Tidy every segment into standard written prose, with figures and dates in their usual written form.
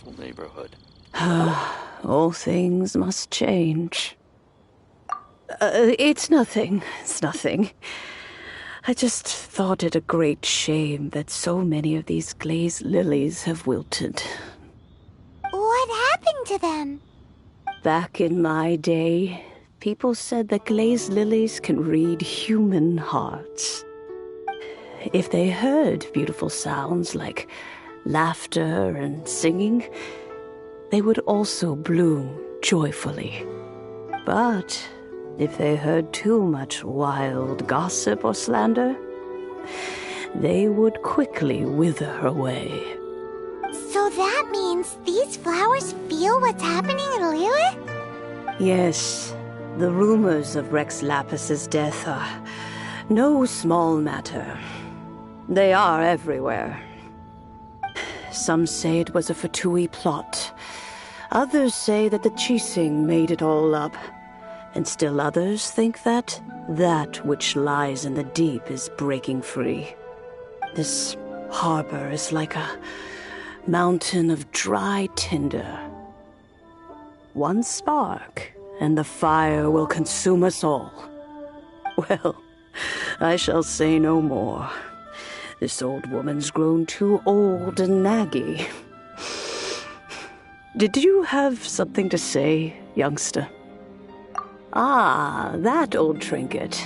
peaceful neighborhood. All things must change. It's nothing. It's nothing. I just thought it a great shame that so many of these glazed lilies have wilted. What happened to them? Back in my day, people said that glazed lilies can read human hearts. If they heard beautiful sounds like laughter and singing, they would also bloom joyfully. But if they heard too much wild gossip or slander, they would quickly wither away. So that means these flowers feel what's happening in Lilith? Yes, the rumors of Rex Lapis's death are no small matter. They are everywhere. Some say it was a Fatui plot. Others say that the Chising made it all up. And still others think that which lies in the deep is breaking free. This harbor is like a mountain of dry tinder. One spark, and the fire will consume us all. Well, I shall say no more. This old woman's grown too old and naggy. Did you have something to say, youngster? Ah, that old trinket.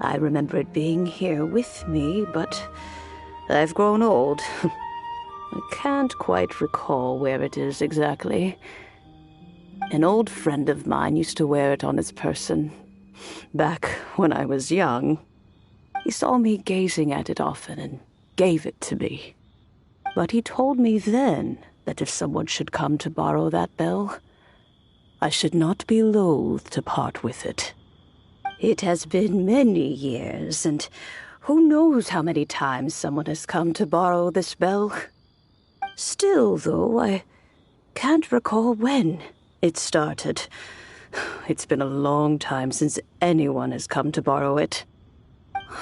I remember it being here with me, but I've grown old. I can't quite recall where it is exactly. An old friend of mine used to wear it on his person, back when I was young. He saw me gazing at it often and gave it to me. But he told me then that if someone should come to borrow that bell, I should not be loath to part with it. It has been many years, and who knows how many times someone has come to borrow this bell. Still, though, I can't recall when it started. It's been a long time since anyone has come to borrow it.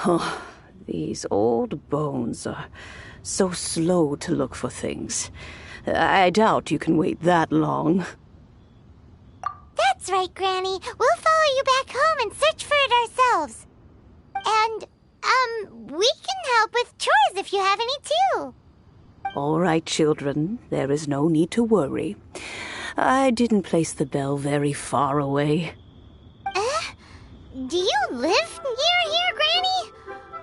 Oh, these old bones are so slow to look for things. I doubt you can wait that long. That's right, Granny. We'll follow you back home and search for it ourselves. And, we can help with chores if you have any too. All right, children. There is no need to worry. I didn't place the bell very far away. Do you live near here, Granny?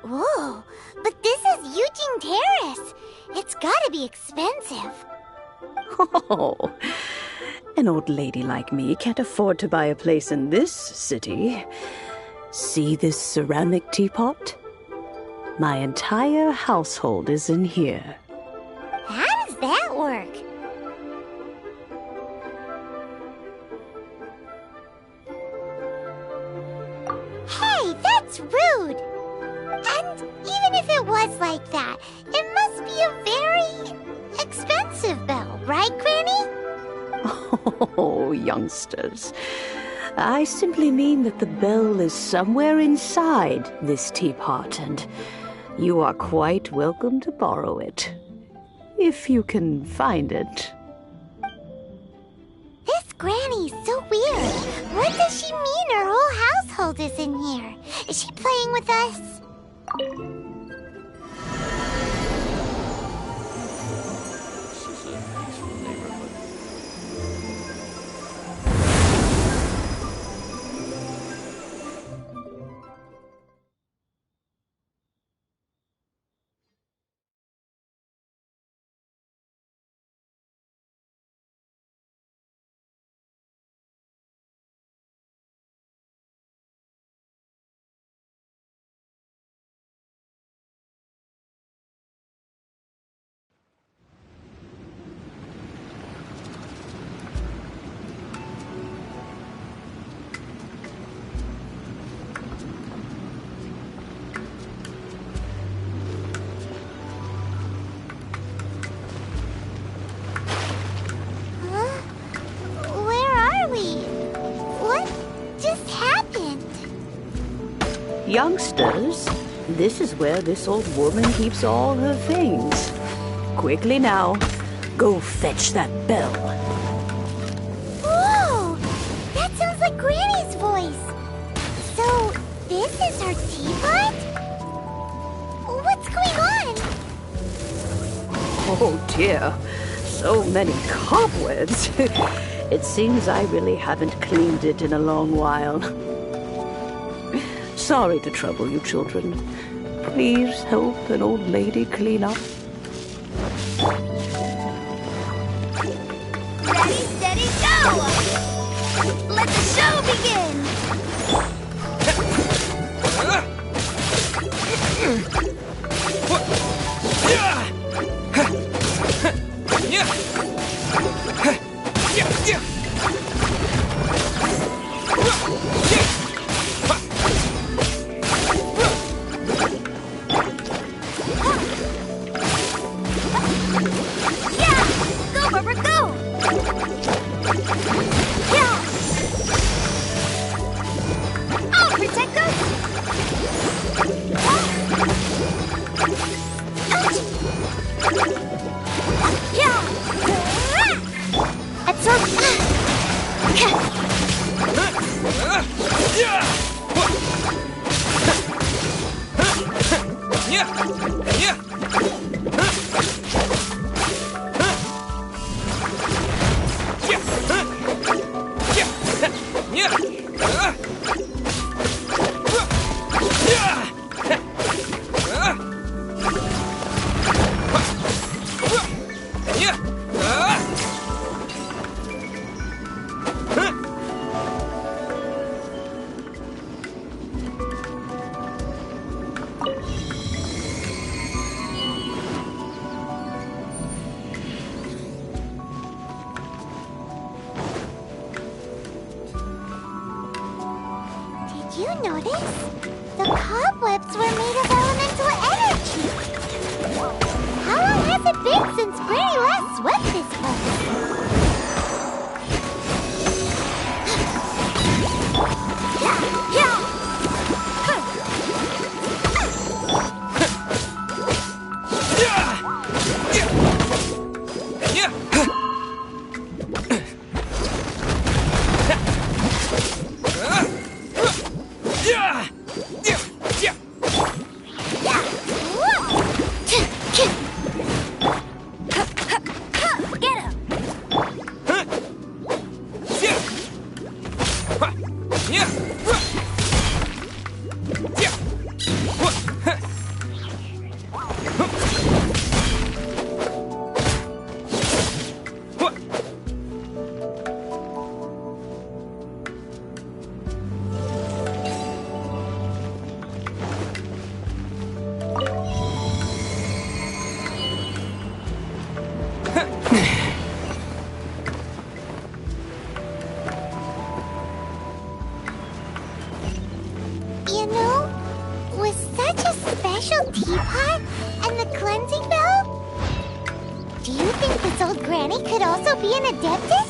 Whoa, but this is Eugene Terrace. It's gotta be expensive. Oh, an old lady like me can't afford to buy a place in this city. See this ceramic teapot? My entire household is in here. How does that work? Hey, that's rude! And even if it was like that, it must be a very expensive bell, right, Granny? Oh, youngsters. I simply mean that the bell is somewhere inside this teapot, and you are quite welcome to borrow it, if you can find it. This Granny's so weird. What does she mean her whole household is in here? Is she playing with us? This is a peaceful neighborhood. Youngsters, this is where this old woman keeps all her things. Quickly now, Go fetch that bell. Whoa! That sounds like Granny's voice. So, this is her teapot? What's going on? Oh dear, so many cobwebs. It seems I really haven't cleaned it in a long while. Sorry to trouble you, children. Please help an old lady clean up. Ready, steady, go! Let the show begin! Did you notice? The cobwebs were made of elemental energy. How long has it been since Granny last swept this place? You know, with such a special teapot and the cleansing bell, do you think this old granny could also be an adeptus?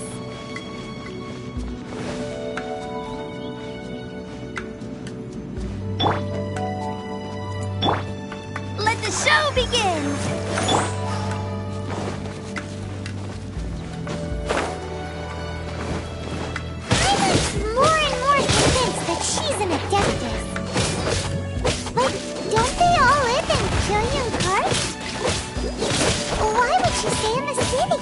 Let the show begin! I'm more and more convinced that she's an adeptus. But don't they all live in Qidiagos Park? Why would she stay in the city?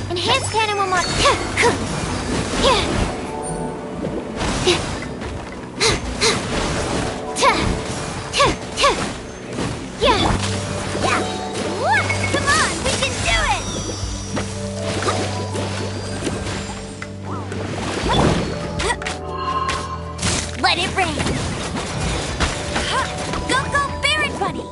Enhanced animal mod. Come on, we can do it! Let it rain! Go, go, Baron Bunny!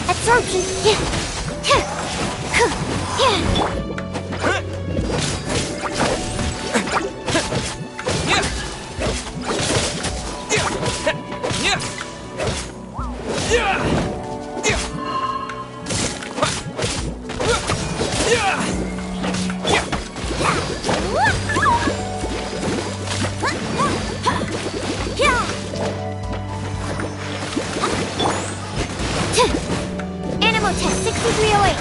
Absorption! Animal test 6308!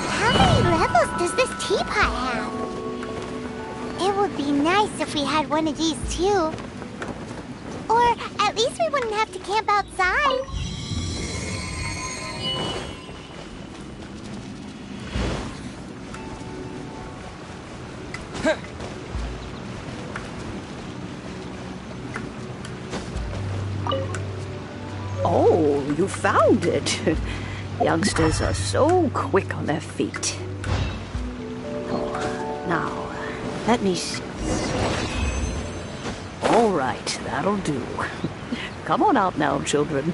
How many levels does this teapot have? It would be nice if we had one of these too. Or at least we wouldn't have to camp outside. Oh, you found it. Youngsters are so quick on their feet. Oh, now, let me see. All right, that'll do. Come on out now, children.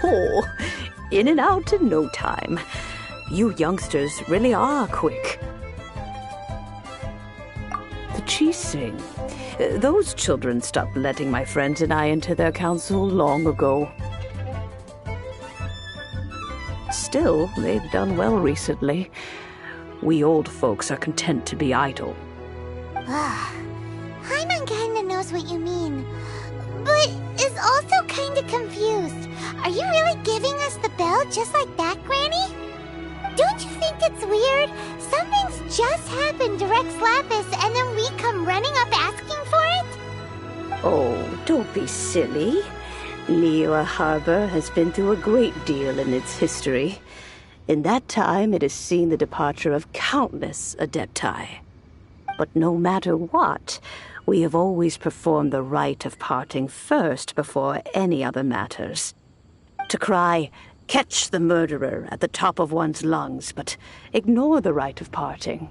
Oh, in and out in no time. You youngsters really are quick. The Chising. Those children stopped letting my friends and I into their council long ago. Still, they've done well recently. We old folks are content to be idle. Paimon kinda knows what you mean, but is also kinda confused. Are you really giving us the bell just like that, Granny? Don't you think it's weird? Something's just happened to Rex Lapis and then we come running up asking for it? Oh, don't be silly. Liyue Harbor has been through a great deal in its history. In that time, it has seen the departure of countless Adepti. But no matter what, we have always performed the rite of parting first before any other matters. To cry, "Catch the murderer," at the top of one's lungs, but ignore the rite of parting.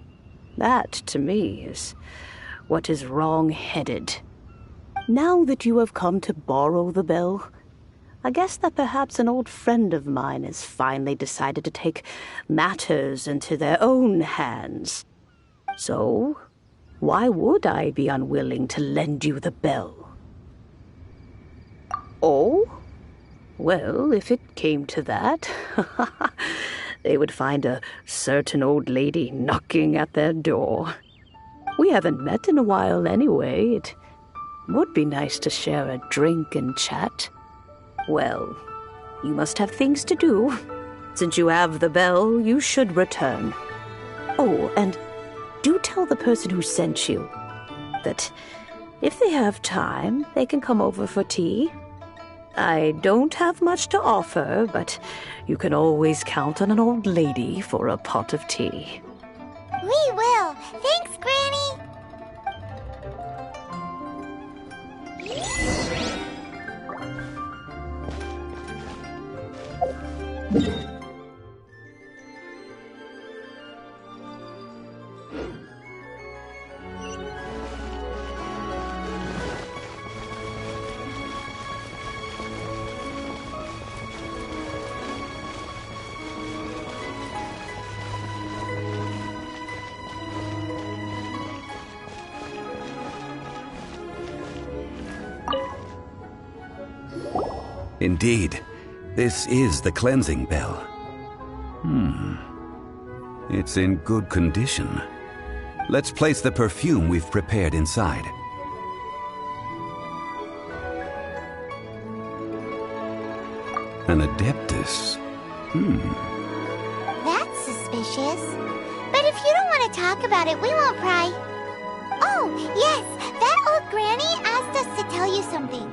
That, to me, is what is wrong-headed. Now that you have come to borrow the bell, I guess that perhaps an old friend of mine has finally decided to take matters into their own hands. So, why would I be unwilling to lend you the bell? Oh? Well, if it came to that, they would find a certain old lady knocking at their door. We haven't met in a while anyway. It would be nice to share a drink and chat. Well, you must have things to do. Since you have the bell, you should return. Oh, and do tell the person who sent you that if they have time, they can come over for tea. I don't have much to offer, but you can always count on an old lady for a pot of tea. We will. Thanks, Granny. Indeed, this is the cleansing bell. It's in good condition. Let's place the perfume we've prepared inside. An Adeptus. That's suspicious. But if you don't want to talk about it, we won't pry. Oh, yes, that old granny asked us to tell you something.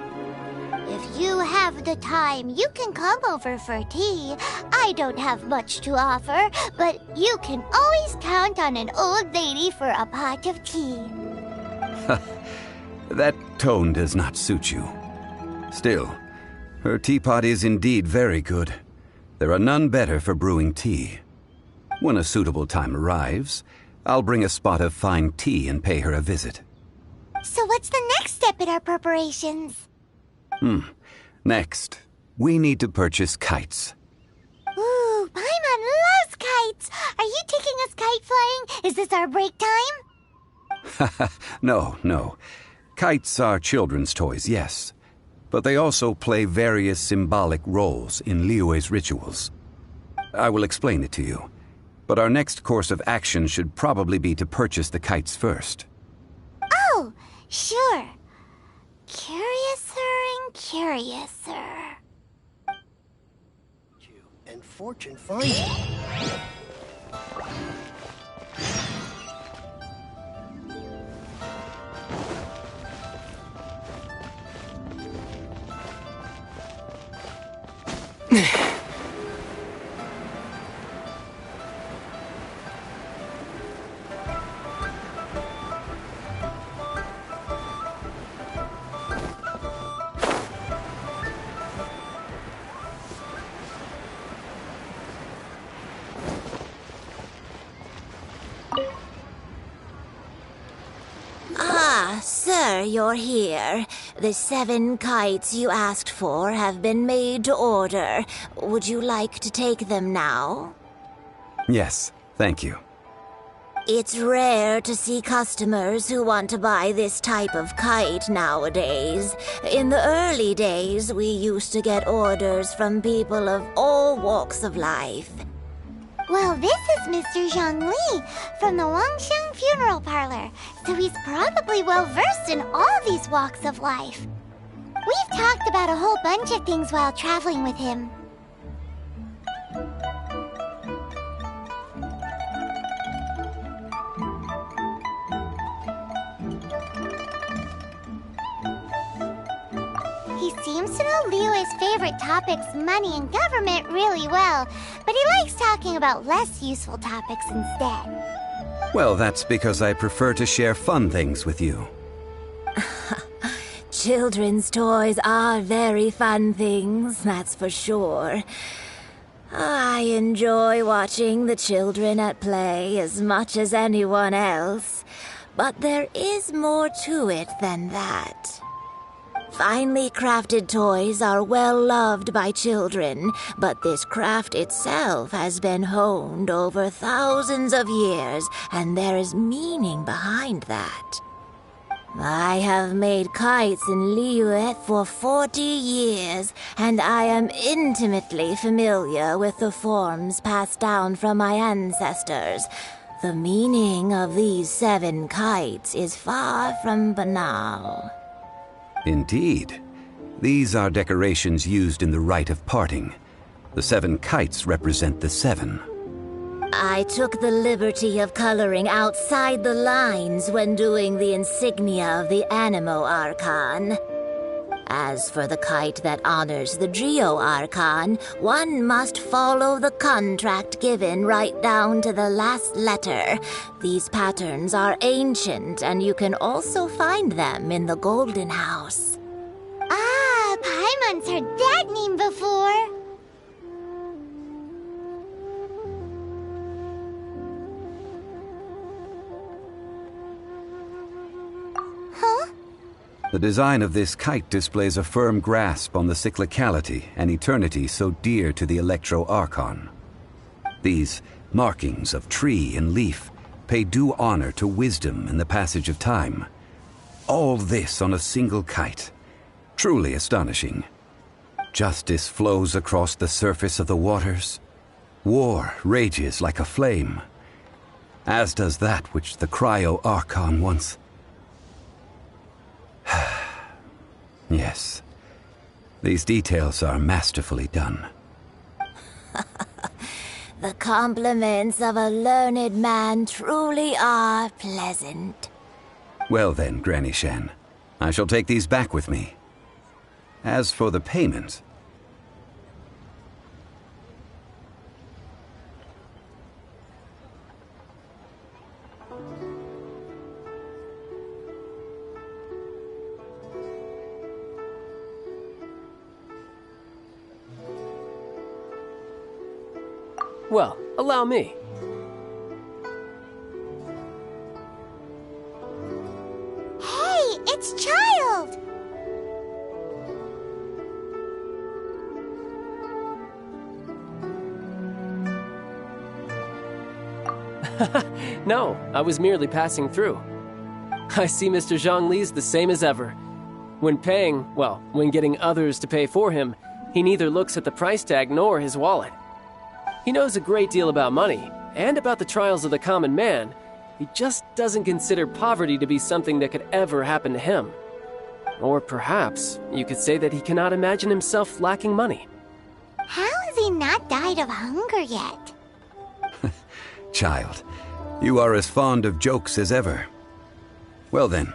If you have the time, you can come over for tea. I don't have much to offer, but you can always count on an old lady for a pot of tea. That tone does not suit you. Still, her teapot is indeed very good. There are none better for brewing tea. When a suitable time arrives, I'll bring a spot of fine tea and pay her a visit. So what's the next step in our preparations? Next, we need to purchase kites. Ooh, Paimon loves kites! Are you taking us kite flying? Is this our break time? No. Kites are children's toys, yes. But they also play various symbolic roles in Liyue's rituals. I will explain it to you. But our next course of action should probably be to purchase the kites first. Oh, sure. Curiouser and curiouser. And fortune finding. Sir, you're here. The 7 kites you asked for have been made to order. Would you like to take them now? Yes, thank you. It's rare to see customers who want to buy this type of kite nowadays. In the early days, we used to get orders from people of all walks of life. Well, this is Mr. Zhang Li from the Wangsheng Funeral Parlor, so he's probably well-versed in all these walks of life. We've talked about a whole bunch of things while traveling with him. He seems to know Liyue's favorite topics, money and government, really well, but he likes talking about less useful topics instead. Well, that's because I prefer to share fun things with you. Children's toys are very fun things, that's for sure. I enjoy watching the children at play as much as anyone else, but there is more to it than that. Finely crafted toys are well loved by children, but this craft itself has been honed over thousands of years, and there is meaning behind that. I have made kites in Liyue for 40 years, and I am intimately familiar with the forms passed down from my ancestors. The meaning of these 7 kites is far from banal. Indeed. These are decorations used in the rite of parting. The 7 kites represent the 7. I took the liberty of coloring outside the lines when doing the insignia of the Animo Archon. As for the kite that honors the Geo Archon, one must follow the contract given right down to the last letter. These patterns are ancient, and you can also find them in the Golden House. Ah, Paimon's heard that name before. Huh? The design of this kite displays a firm grasp on the cyclicality and eternity so dear to the Electro Archon. These markings of tree and leaf pay due honor to wisdom and the passage of time. All this on a single kite. Truly astonishing. Justice flows across the surface of the waters. War rages like a flame. As does that which the Cryo Archon once... Yes. These details are masterfully done. The compliments of a learned man truly are pleasant. Well then, Granny Shan, I shall take these back with me. As for the payment... Well, allow me. Hey, it's Child! No, I was merely passing through. I see Mr. Zhang Li's the same as ever. When paying, well, when getting others to pay for him, he neither looks at the price tag nor his wallet. He knows a great deal about money, and about the trials of the common man. He just doesn't consider poverty to be something that could ever happen to him. Or perhaps you could say that he cannot imagine himself lacking money. How has he not died of hunger yet? Child, you are as fond of jokes as ever. Well then,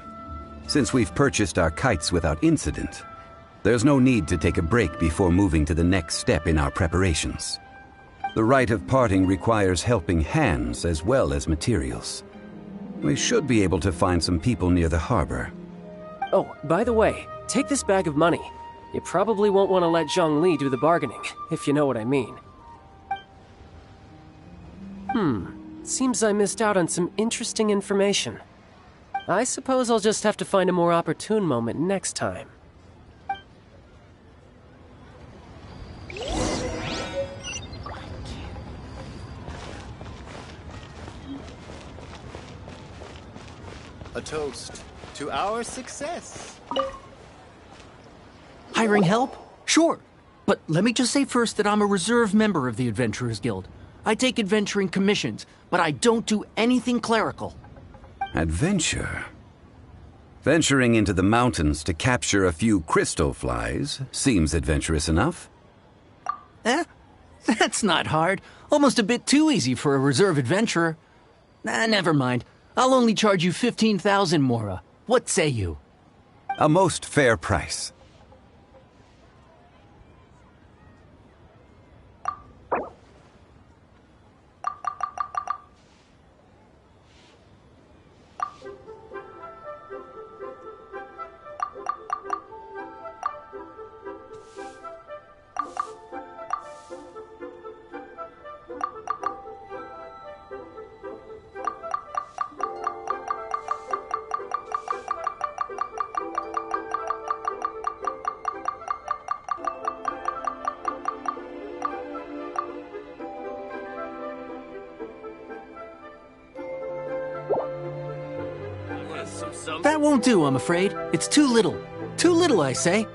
since we've purchased our kites without incident, there's no need to take a break before moving to the next step in our preparations. The rite of parting requires helping hands as well as materials. We should be able to find some people near the harbor. Oh, by the way, take this bag of money. You probably won't want to let Zhang Li do the bargaining, if you know what I mean. Seems I missed out on some interesting information. I suppose I'll just have to find a more opportune moment next time. A toast to our success. Hiring help? Sure. But let me just say first that I'm a reserve member of the Adventurers Guild. I take adventuring commissions, but I don't do anything clerical. Adventure? Venturing into the mountains to capture a few crystal flies seems adventurous enough. That's not hard. Almost a bit too easy for a reserve adventurer. Never mind. I'll only charge you 15,000 Mora. What say you? A most fair price. That won't do, I'm afraid. It's too little. Too little, I say.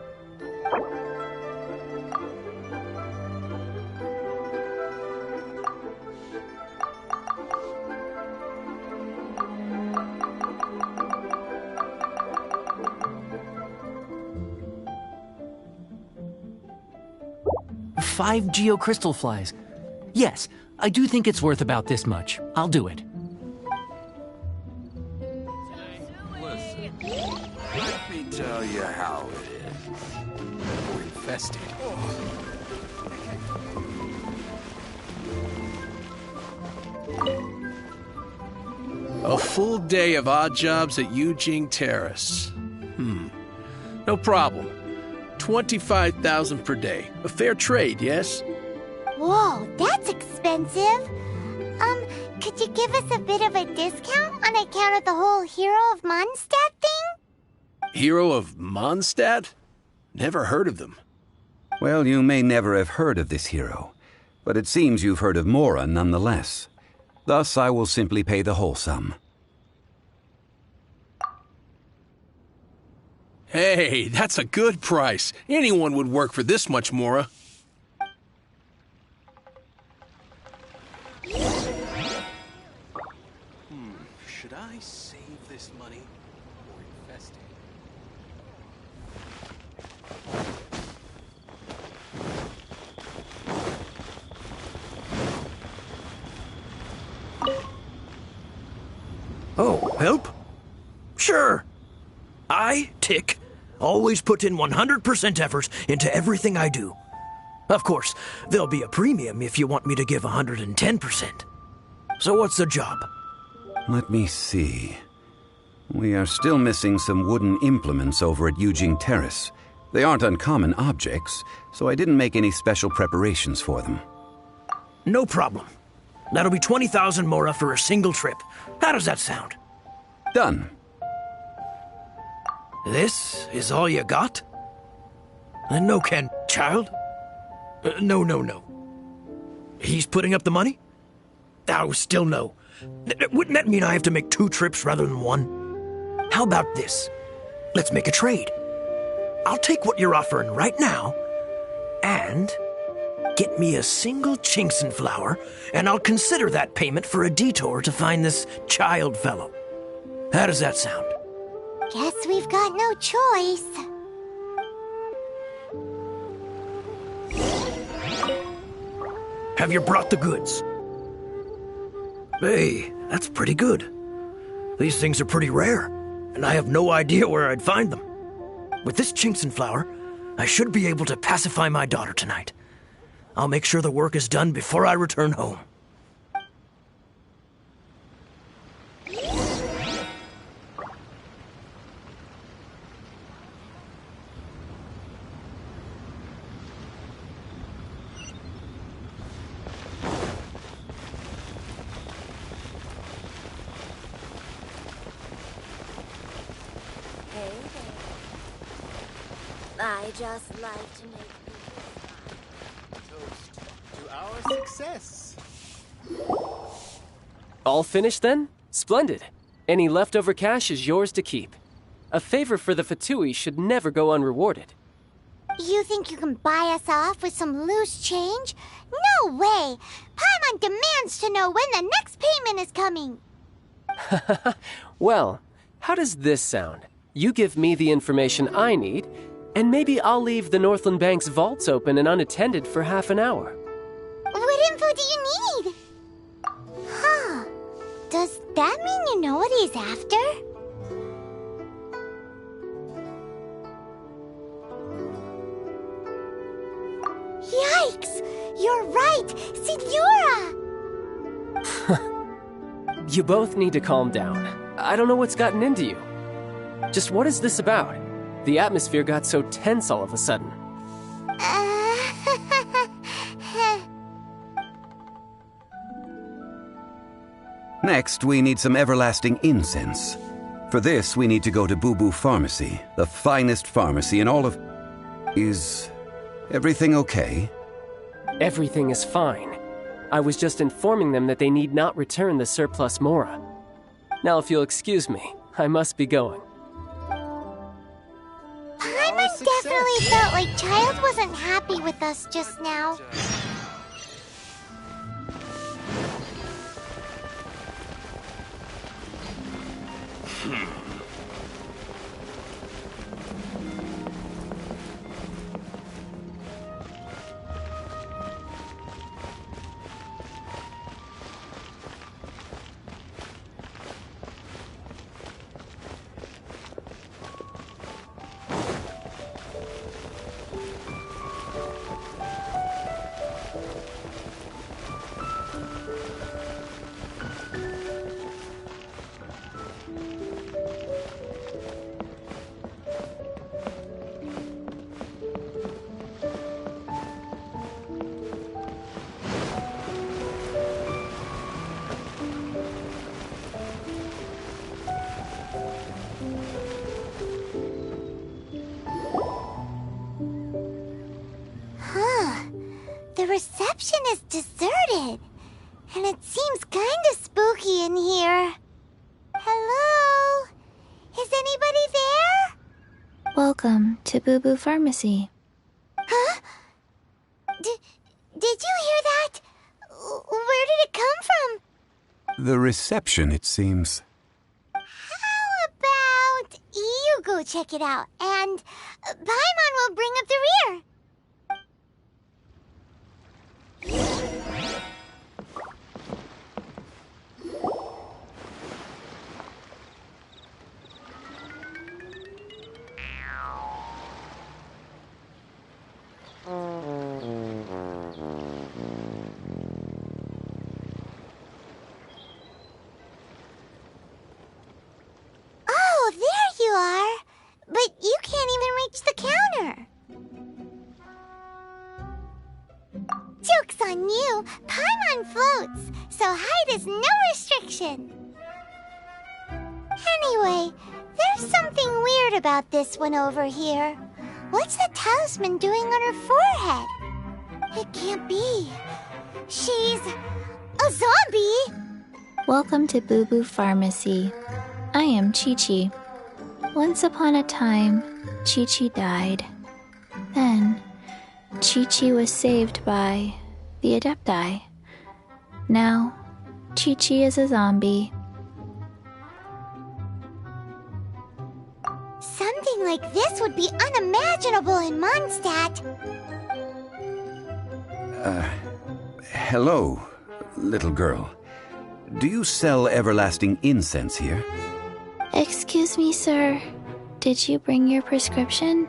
Five geocrystal flies. Yes, I do think it's worth about this much. I'll do it. Let me tell you how it is. We're infested. A full day of odd jobs at Eugene Terrace. No problem. 25,000 per day. A fair trade, yes? Whoa, that's expensive. Could you give us a bit of a discount on account of the whole Hero of Mondstadt thing? Hero of Mondstadt? Never heard of them. Well, you may never have heard of this hero, but it seems you've heard of Mora nonetheless. Thus, I will simply pay the whole sum. Hey, that's a good price. Anyone would work for this much, Mora. Should I save this money or invest it? Oh, help? Sure. I, Tick, always put in 100% effort into everything I do. Of course, there'll be a premium if you want me to give 110%. So what's the job? Let me see. We are still missing some wooden implements over at Eugene Terrace. They aren't uncommon objects, so I didn't make any special preparations for them. No problem. That'll be 20,000 Mora for a single trip. How does that sound? Done. This is all you got? No, Ken, child. No. He's putting up the money? Oh, still no. Wouldn't that mean I have to make 2 trips rather than 1? How about this? Let's make a trade. I'll take what you're offering right now, and get me a single Chinxin flower, and I'll consider that payment for a detour to find this child fellow. How does that sound? Guess we've got no choice. Have you brought the goods? Hey, that's pretty good. These things are pretty rare, and I have no idea where I'd find them. With this Chinxin flower, I should be able to pacify my daughter tonight. I'll make sure the work is done before I return home. I just like to make people Toast to our success. All finished then? Splendid. Any leftover cash is yours to keep. A favor for the Fatui should never go unrewarded. You think you can buy us off with some loose change? No way! Paimon demands to know when the next payment is coming! Well, how does this sound? You give me the information I need, and maybe I'll leave the Northland Bank's vaults open and unattended for half an hour. What info do you need? Huh. Does that mean you know what he's after? Yikes! You're right! Signora! You both need to calm down. I don't know what's gotten into you. Just what is this about? The atmosphere got so tense all of a sudden. Next, we need some everlasting incense. For this, we need to go to Boo Boo Pharmacy, the finest pharmacy in all of... Is everything okay? Everything is fine. I was just informing them that they need not return the surplus Mora. Now, if you'll excuse me, I must be going. Paimon definitely felt like Child wasn't happy with us just now. The reception is deserted, and it seems kinda spooky in here. Hello? Is anybody there? Welcome to Boo Boo Pharmacy. Huh? Did you hear that? Where did it come from? The reception, it seems. How about you go check it out, and Paimon will bring up the rear. Oh, there you are. But you can't even reach the counter. Joke's on you! Paimon floats, so height is no restriction. Anyway, there's something weird about this one over here. What's the talisman doing on her forehead? It can't be. She's a zombie! Welcome to Boo Boo Pharmacy. I am Chi-Chi. Once upon a time, Chi-Chi died. Then, Chi-Chi was saved by the Adepti. Now, Chi-Chi is a zombie. Something like this would be unimaginable in Mondstadt. Hello, little girl. Do you sell everlasting incense here? Excuse me, sir. Did you bring your prescription?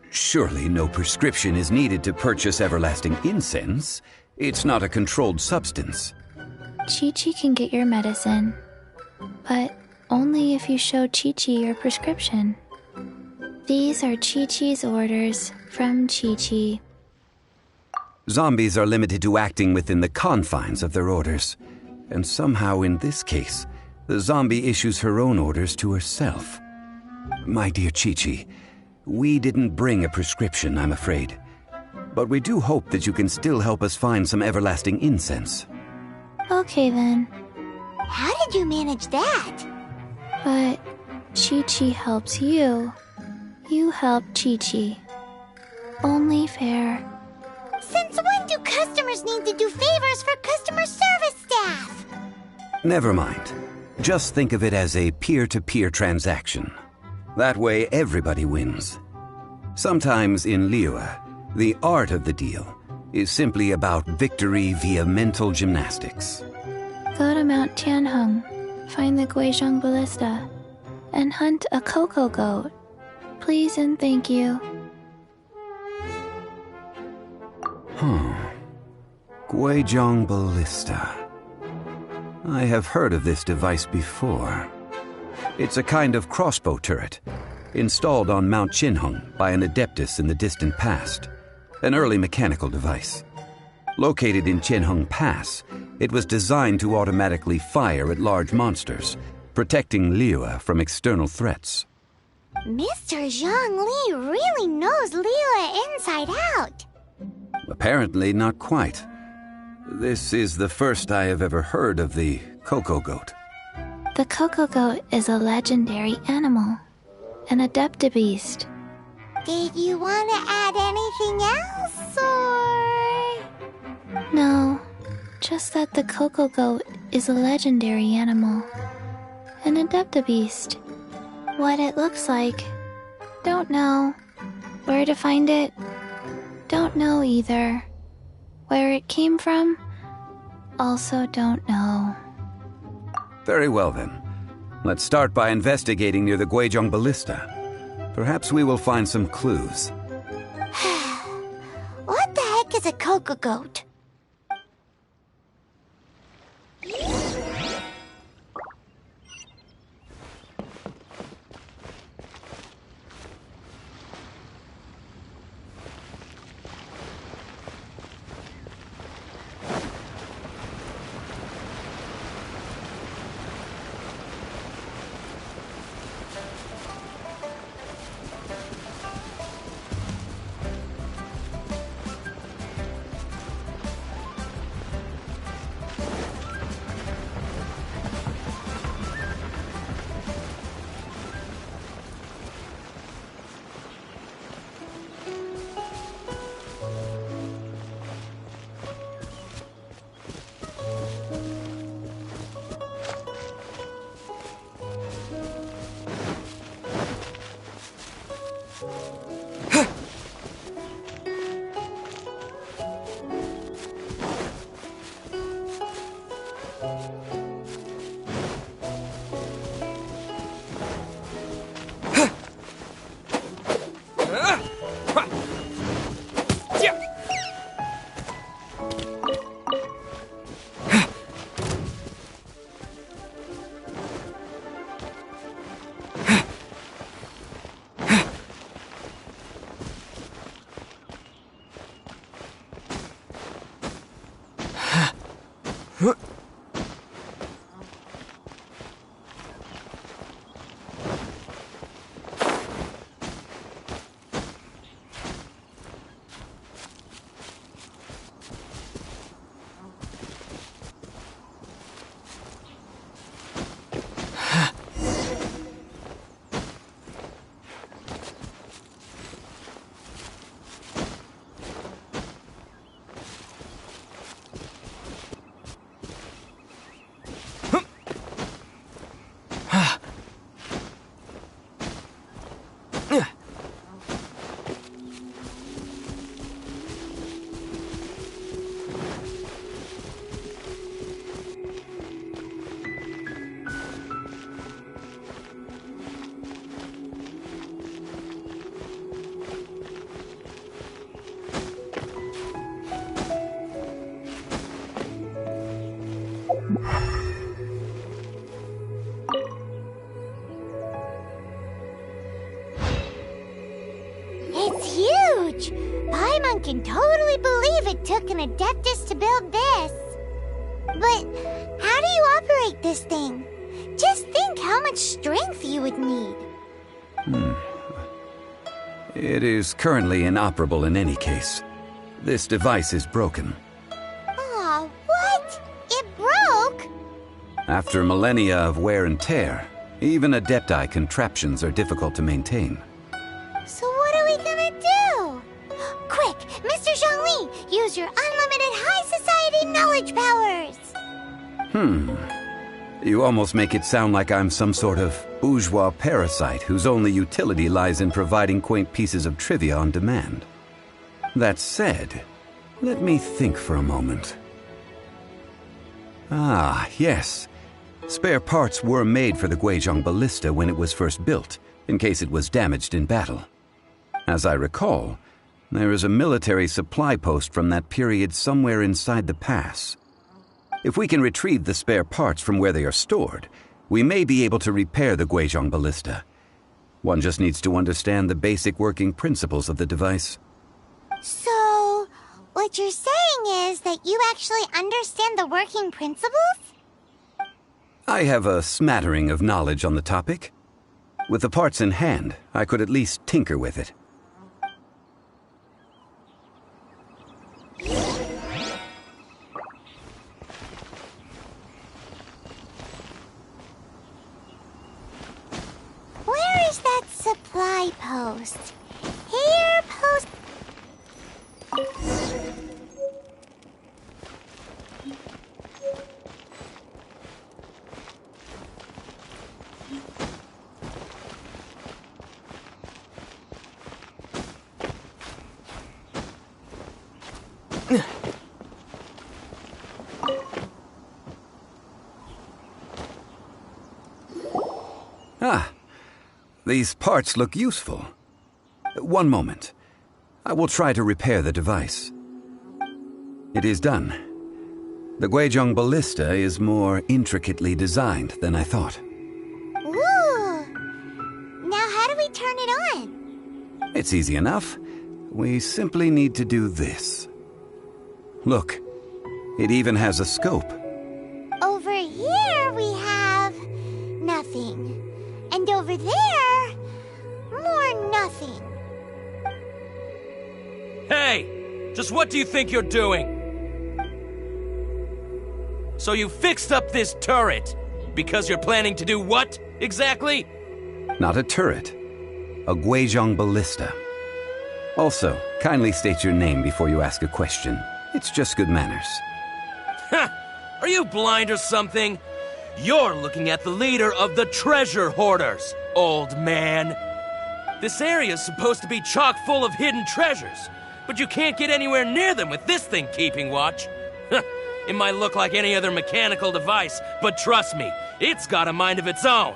Surely no prescription is needed to purchase everlasting incense. It's not a controlled substance. Chi-Chi can get your medicine, but only if you show Chi-Chi your prescription. These are Chi-Chi's orders from Chi-Chi. Zombies are limited to acting within the confines of their orders. And somehow in this case, the zombie issues her own orders to herself. My dear Chi-Chi, we didn't bring a prescription, I'm afraid. But we do hope that you can still help us find some everlasting incense. Okay then. How did you manage that? But Qiqi helps you. You help Qiqi. Only fair. Since when do customers need to do favors for customer service staff? Never mind. Just think of it as a peer-to-peer transaction. That way everybody wins. Sometimes in Liyue, the art of the deal is simply about victory via mental gymnastics. Go to Mount Tianheng, find the Guizhong Ballista, and hunt a cocoa goat. Please and thank you. Guizhong Ballista. I have heard of this device before. It's a kind of crossbow turret, installed on Mount Qinheng by an adeptus in the distant past. An early mechanical device. Located in Qianheng Pass, it was designed to automatically fire at large monsters, protecting Liyue from external threats. Mr. Zhang Li really knows Liyue inside out. Apparently not quite. This is the first I have ever heard of the cocoa goat. The cocoa goat is a legendary animal, an adeptabeast. Did you want to add anything else, or...? No, just that the cocoa goat is a legendary animal, an adeptabeast. What it looks like, don't know. Where to find it, don't know either. Where it came from, also don't know. Very well then. Let's start by investigating near the Guizhong Ballista. Perhaps we will find some clues. What the heck is a cocoa goat? It's huge! Paimon can totally believe it took an Adeptus to build this. But how do you operate this thing? Just think how much strength you would need. It is currently inoperable in any case. This device is broken. Aw, what? It broke? After millennia of wear and tear, even Adepti contraptions are difficult to maintain. So what are we gonna do? Quick, Mr. Zhongli, use your unlimited high society knowledge powers! You almost make it sound like I'm some sort of bourgeois parasite whose only utility lies in providing quaint pieces of trivia on demand. That said, let me think for a moment. Ah, yes. Spare parts were made for the Guizhong ballista when it was first built, in case it was damaged in battle. As I recall, there is a military supply post from that period somewhere inside the pass. If we can retrieve the spare parts from where they are stored, we may be able to repair the Guizhong ballista. One just needs to understand the basic working principles of the device. So, what you're saying is that you actually understand the working principles? I have a smattering of knowledge on the topic. With the parts in hand, I could at least tinker with it. Where is that supply post? Here, post... Ah, these parts look useful. One moment. I will try to repair the device. It is done. The Guizhong ballista is more intricately designed than I thought. Ooh! Now how do we turn it on? It's easy enough. We simply need to do this. Look, it even has a scope. Over here we have... nothing. And over there... more nothing. Hey! Just what do you think you're doing? So you fixed up this turret because you're planning to do what, exactly? Not a turret. A Guizhong ballista. Also, kindly state your name before you ask a question. It's just good manners. Ha! Are you blind or something? You're looking at the leader of the treasure hoarders, old man. This area's supposed to be chock full of hidden treasures, but you can't get anywhere near them with this thing keeping watch. It might look like any other mechanical device, but trust me, it's got a mind of its own.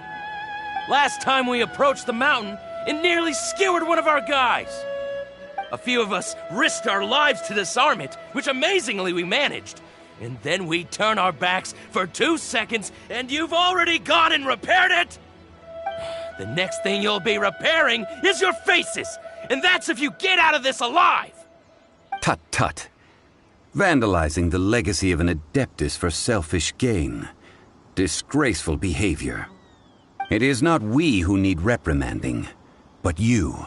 Last time we approached the mountain, it nearly skewered one of our guys. A few of us risked our lives to disarm it, which amazingly we managed. And then we turn our backs for 2 seconds, and you've already gone and repaired it? The next thing you'll be repairing is your faces, and that's if you get out of this alive! Tut tut. Vandalizing the legacy of an Adeptus for selfish gain. Disgraceful behavior. It is not we who need reprimanding, but you.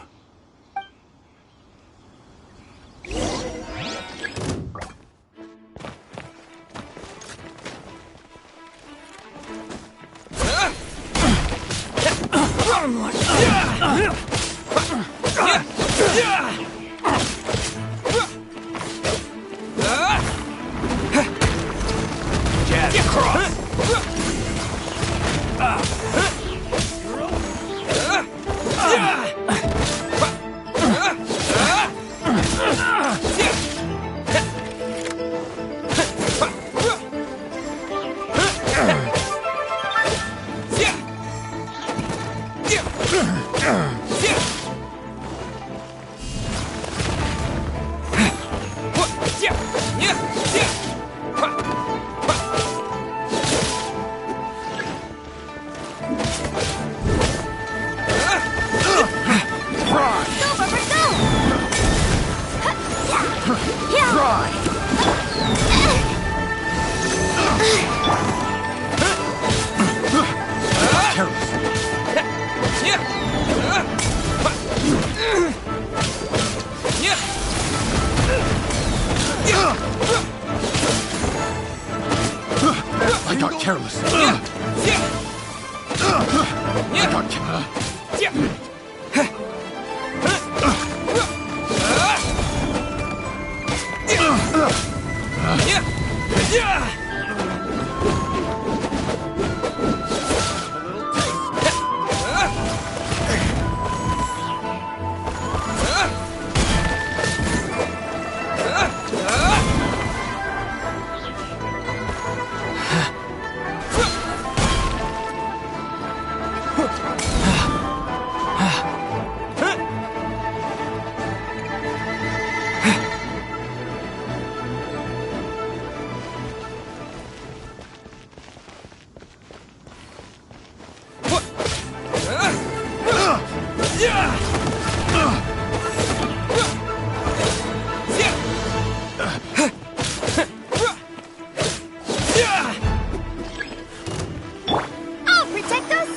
Get across! got careless. I'll protect us!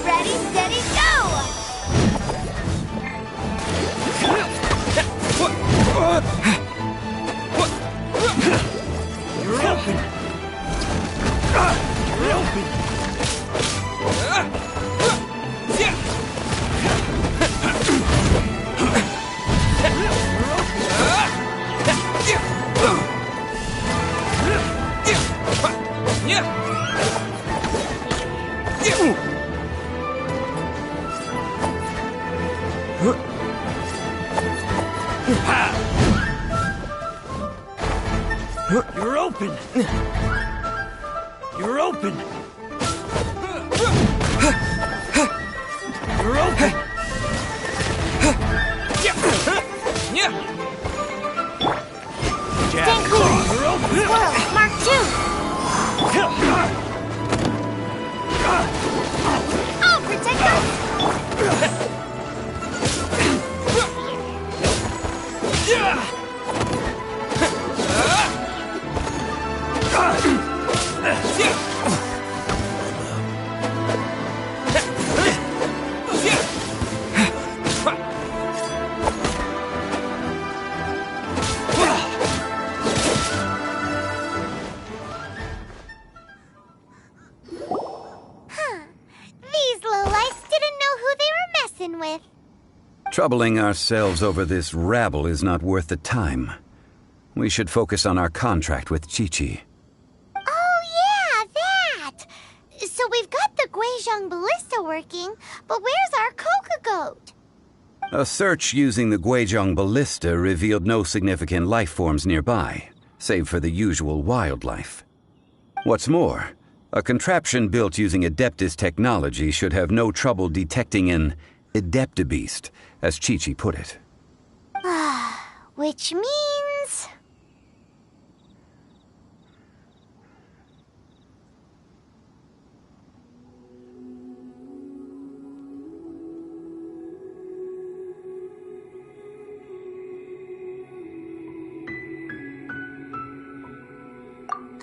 Ready, steady, go! You're open. You're open. You're open. You're open. You're open. Stand clear! You're open. Squirrel, Mark 2! I'll protect us! These lowlifes didn't know who they were messing with. Troubling ourselves over this rabble is not worth the time. We should focus on our contract with Qiqi. Oh yeah, that! So we've got the Guizhong ballista working, but where's our Coca goat? A search using the Guizhong ballista revealed no significant life forms nearby, save for the usual wildlife. What's more, a contraption built using Adeptus technology should have no trouble detecting an Adeptabeast, as Qiqi put it. Which means...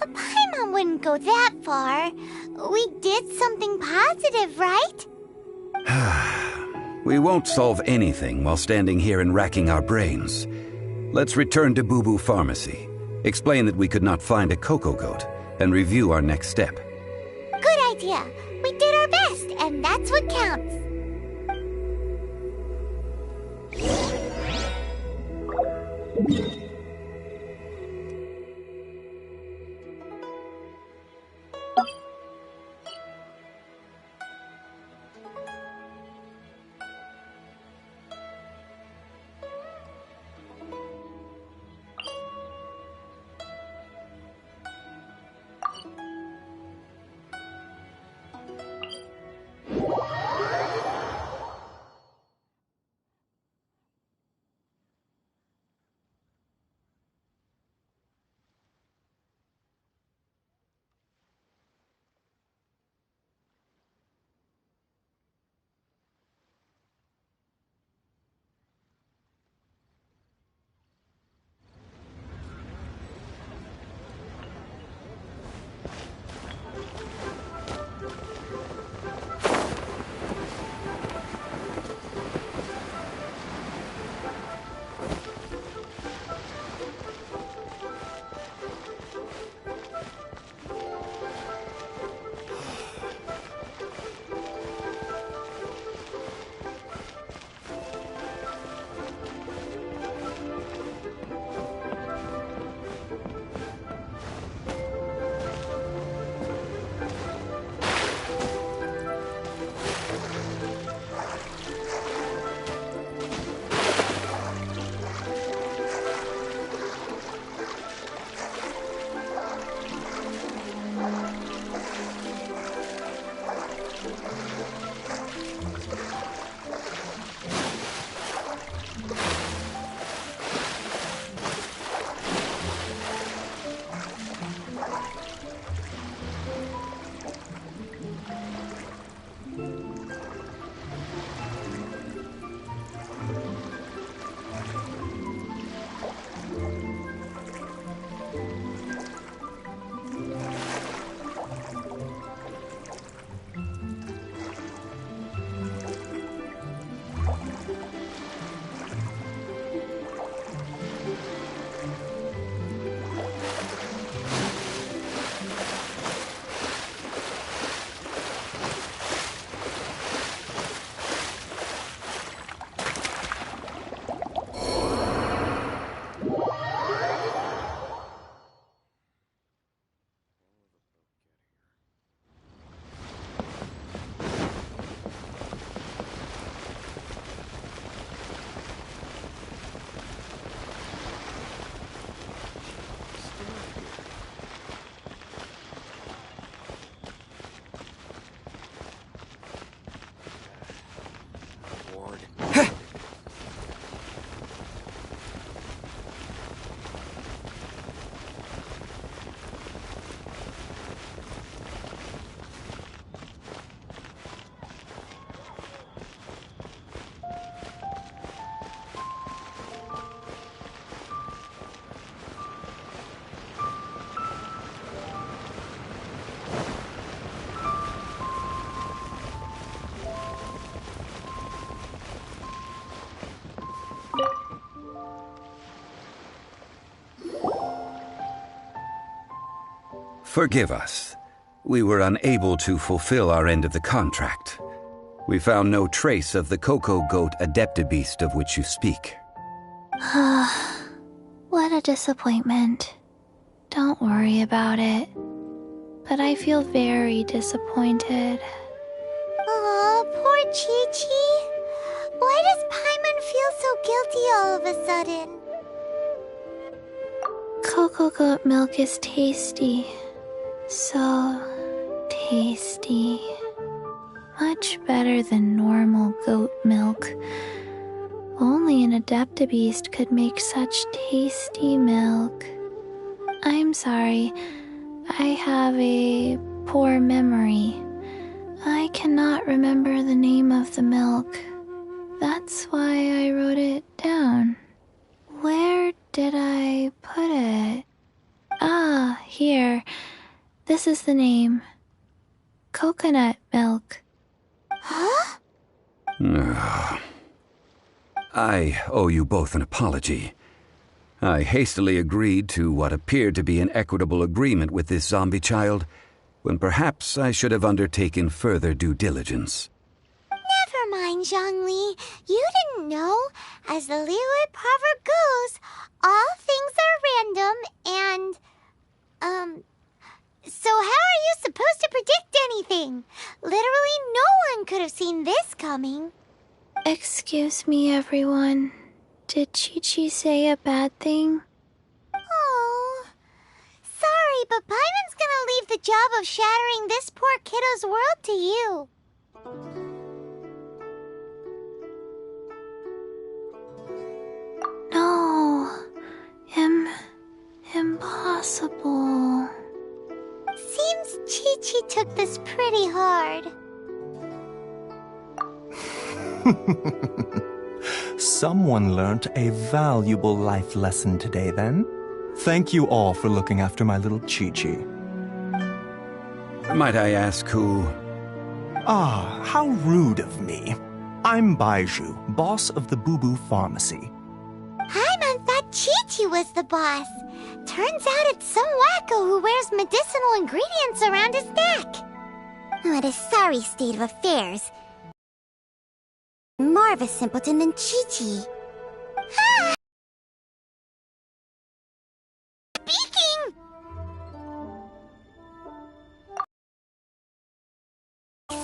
Paimon wouldn't go that far. We did something positive, right? We won't solve anything while standing here and racking our brains. Let's return to Boo Boo Pharmacy, explain that we could not find a Coco Goat, and review our next step. Good idea. We did our best, and that's what counts. Forgive us. We were unable to fulfill our end of the contract. We found no trace of the Cocoa Goat Adeptabeast of which you speak. What a disappointment. Don't worry about it. But I feel very disappointed. Aw, poor Chi-Chi. Why does Paimon feel so guilty all of a sudden? Cocoa goat milk is tasty. So tasty. Much better than normal goat milk. Only an Adeptabeast could make such tasty milk. I'm sorry. I have a poor memory. I cannot remember the name of the milk. That's why I wrote it down. Where did I put it? Ah, here. This is the name. Coconut milk. Huh? I owe you both an apology. I hastily agreed to what appeared to be an equitable agreement with this zombie child, when perhaps I should have undertaken further due diligence. Never mind, Zhongli. You didn't know. As the Liyue proverb goes, all things are random and... So how are you supposed to predict anything? Literally no one could have seen this coming. Excuse me, everyone. Did Chi-Chi say a bad thing? Oh, sorry, but Paimon's gonna leave the job of shattering this poor kiddo's world to you. No. Impossible. Seems Chi-Chi took this pretty hard. Someone learnt a valuable life lesson today, then. Thank you all for looking after my little Chi-Chi. Might I ask who... Ah, how rude of me. I'm Baiju, boss of the Boo Boo Pharmacy. Paimon thought Chi-Chi was the boss. Turns out it's some wacko who wears medicinal ingredients around his neck. What a sorry state of affairs. More of a simpleton than Chi-Chi. Ah! Speaking!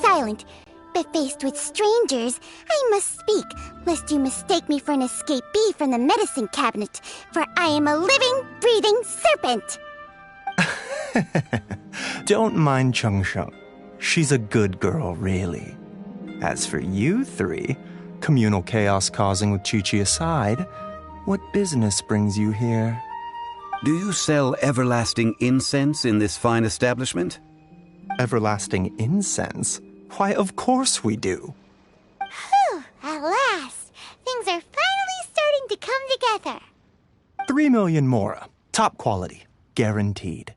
Silent, but faced with strangers, I must speak, lest you mistake me for an escapee from the medicine cabinet, for I am a living, breathing serpent! Don't mind Chung Sheng. She's a good girl, really. As for you three, communal chaos causing with Chi-Chi aside, what business brings you here? Do you sell everlasting incense in this fine establishment? Everlasting incense? Why, of course we do. Whew, at last! Things are finally starting to come together. 3 million mora. Top quality. Guaranteed.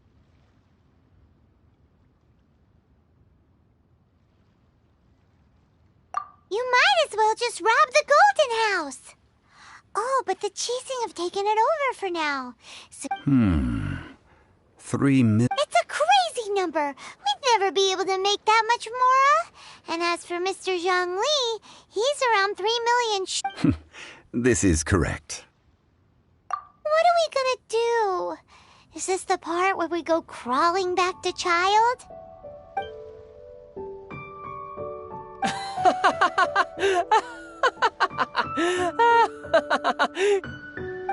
You might as well just rob the Golden House. Oh, but the Cheesing have taken it over for now. So 3 million... It's a crazy number. We'd never be able to make that much mora. And as for Mr. Zhang Li, he's around 3 million This is correct. What are we gonna do? Is this the part where we go crawling back to child?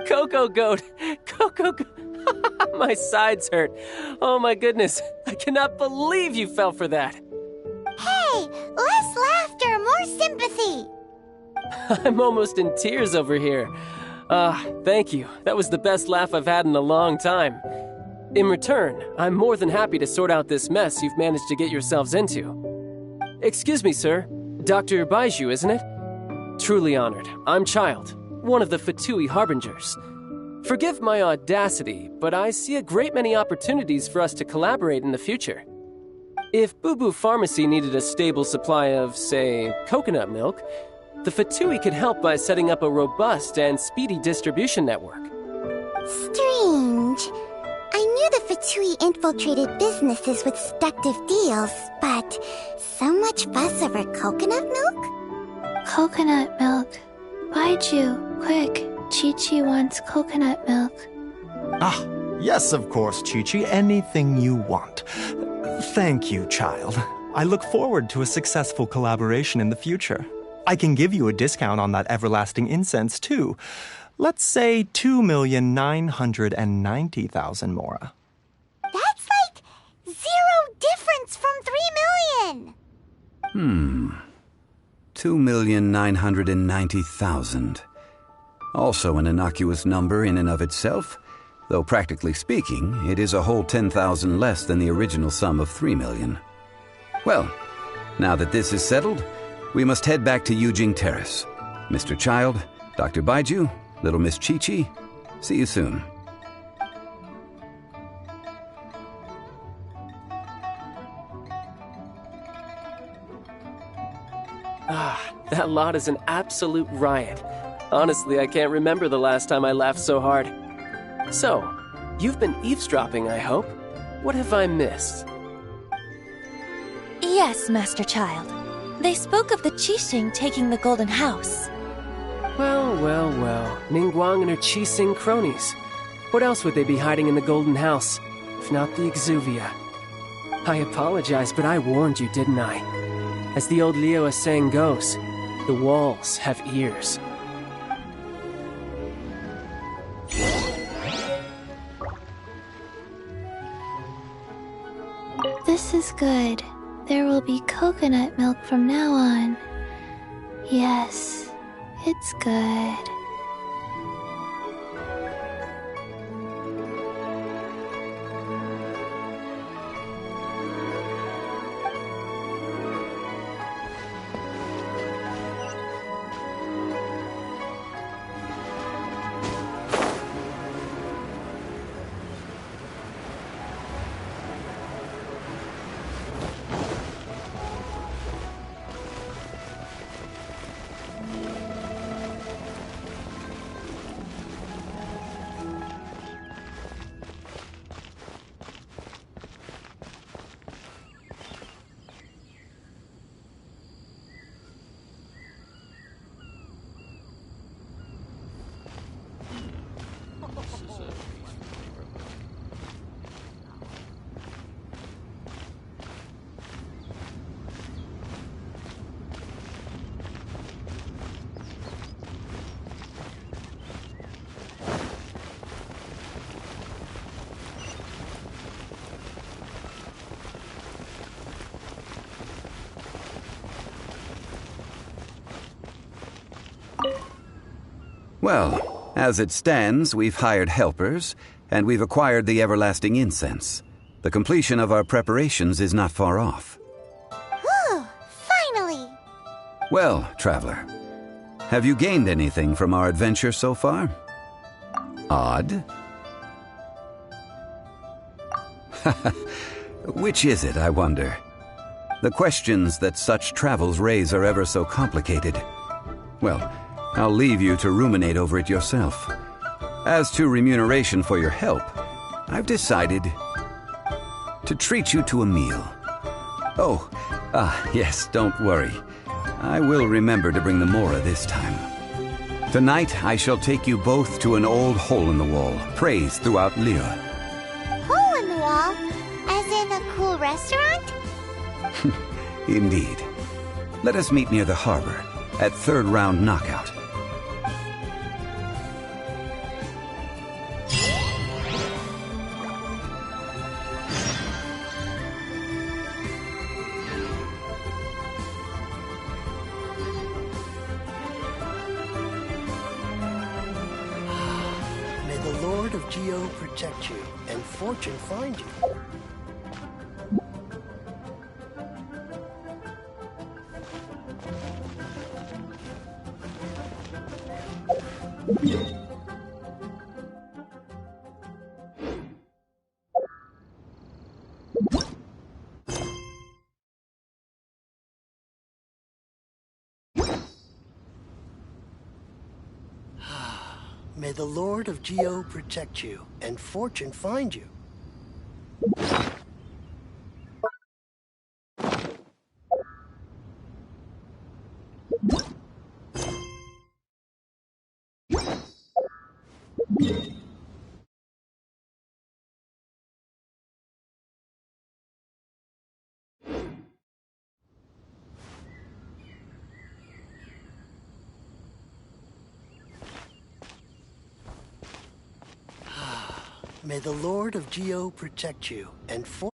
Cocoa Goat! Cocoa Goat! My sides hurt. Oh my goodness. I cannot believe you fell for that. Hey, less laughter, more sympathy. I'm almost in tears over here. Thank you. That was the best laugh I've had in a long time. In return, I'm more than happy to sort out this mess you've managed to get yourselves into. Excuse me, sir. Dr. Baiju, isn't it? Truly honored. I'm Child, one of the Fatui Harbingers. Forgive my audacity, but I see a great many opportunities for us to collaborate in the future. If Boo Boo Pharmacy needed a stable supply of, say, coconut milk, the Fatui could help by setting up a robust and speedy distribution network. Strange. I knew the the Tui infiltrated businesses with seductive deals, but so much fuss over coconut milk? Coconut milk. Baiju, quick. Chi-Chi wants coconut milk. Ah, yes, of course, Chi-Chi. Anything you want. Thank you, child. I look forward to a successful collaboration in the future. I can give you a discount on that everlasting incense, too. Let's say 2,990,000 mora. That's like 0 difference from 3 million! 2,990,000. Also an innocuous number in and of itself, though practically speaking, it is a whole 10,000 less than the original sum of 3 million. Well, now that this is settled, we must head back to Yujing Terrace. Mr. Child, Dr. Baiju, little Miss Chi-Chi, see you soon. That lot is an absolute riot. Honestly, I can't remember the last time I laughed so hard. So, you've been eavesdropping, I hope. What have I missed? Yes, Master Child. They spoke of the Qixing taking the Golden House. Well. Ningguang and her Qixing cronies. What else would they be hiding in the Golden House, if not the Exuvia? I apologize, but I warned you, didn't I? As the old Liu saying goes, the walls have ears. This is good. There will be coconut milk from now on. Yes, it's good. Well, as it stands, we've hired helpers, and we've acquired the everlasting incense. The completion of our preparations is not far off. Whew, finally! Well, traveler, have you gained anything from our adventure so far? Odd? Which is it, I wonder? The questions that such travels raise are ever so complicated. Well, I'll leave you to ruminate over it yourself. As to remuneration for your help, I've decided to treat you to a meal. Oh, yes, don't worry. I will remember to bring the Mora this time. Tonight, I shall take you both to an old hole-in-the-wall, praised throughout Liyue. Hole in the wall? As in a cool restaurant? Indeed. Let us meet near the harbor, at third round knockout. May the Lord of Geo protect you and fortune find you. May the Lord of Geo protect you and fortune find you. May the Lord of Geo protect you and for